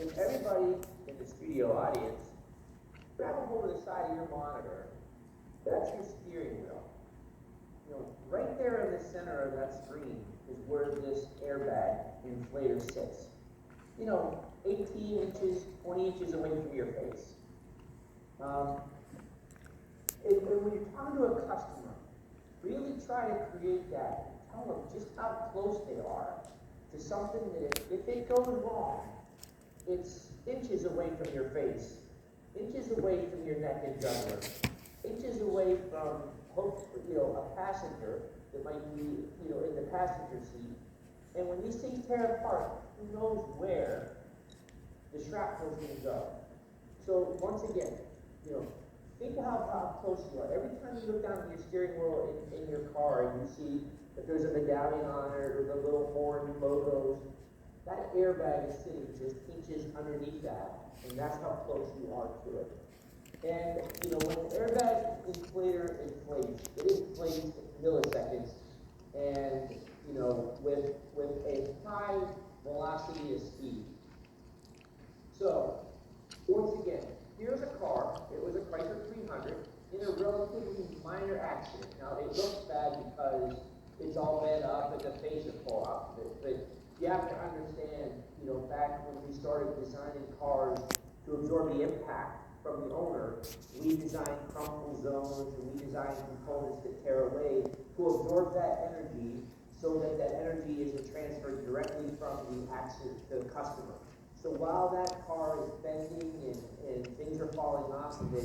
if everybody in the studio audience, grab a hold of the side of your monitor, that's your steering wheel. You know, right there in the center of that screen is where this airbag inflator sits. You know, 18 inches, 20 inches away from your face. And when you're talking to a customer, really try to create that, tell them just how close they are to something that if it goes wrong, it's inches away from your face, inches away from your neck and jugular, inches away from, a passenger that might be, in the passenger seat. And when these things tear apart, who knows where the shrapnel is going to go. So once again, think about how close you are. Every time you look down at your steering wheel in your car and you see that there's a medallion on it or the little horn logos, that airbag is sitting just inches underneath that, and that's how close you are to it. And when the airbag inflator inflates, it inflates in milliseconds, and with a high velocity of speed. So once again, here's a car. It was a Chrysler 300 in a relatively minor accident. Now it looks bad because it's all bent up and the face is full off of it, but you have to understand, back when we started designing cars to absorb the impact from the owner, we designed crumple zones and we designed components that tear away to absorb that energy so that that energy is transferred directly from the accident to the customer. So while that car is bending and things are falling off of it,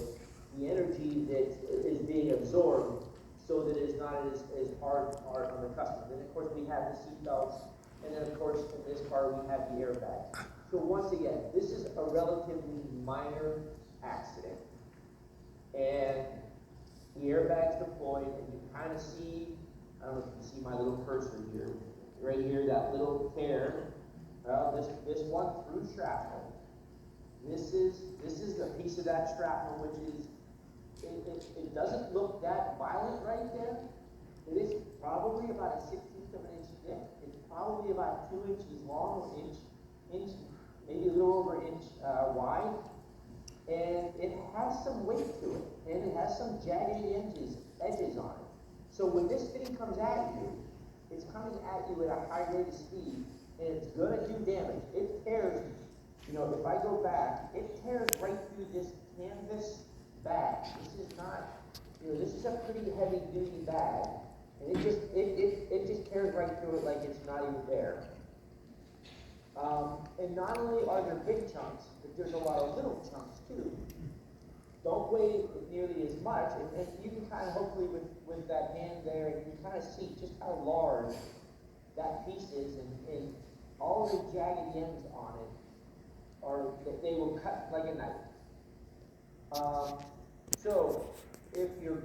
the energy that is being absorbed so that it's not as hard on the customer. Then of course we have the seat belts, and then of course in this car we have the airbags. So once again, this is a relatively minor accident. And the airbag's deployed, and you kind of see, I don't know if you can see my little cursor here, right here, that little tear. This one through shrapnel. This is a piece of that shrapnel, which is, it doesn't look that violent right there. It is probably about a 16th of an inch thick. It's probably about 2 inches long, inch, maybe a little over an inch wide. And it has some weight to it, and it has some jagged edges on it. So when this thing comes at you, it's coming at you at a high rate of speed, and it's going to do damage. It tears, if I go back, it tears right through this canvas bag. This is not, this is a pretty heavy duty bag, and it just tears right through it like it's not even there. And not only are there big chunks, but there's a lot of little chunks too. Don't weigh nearly as much, and you can kind of hopefully with that hand there, you can kind of see just how large that piece is, and all the jagged ends on it are that they will cut like a knife. So if you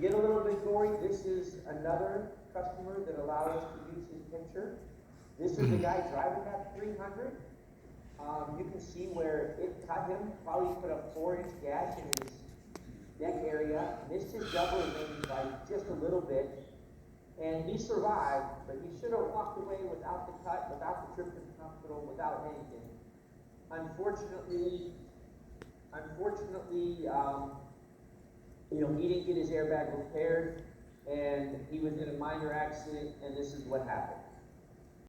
get a little bit gory, this is another customer that allowed us to use his picture. This is the guy driving that 300. You can see where it cut him, probably put a 4-inch gash in his neck area. This just doubled him by just a little bit. And he survived, but he should have walked away without the cut, without the trip to the hospital, without anything. Unfortunately, he didn't get his airbag repaired, and he was in a minor accident, and this is what happened.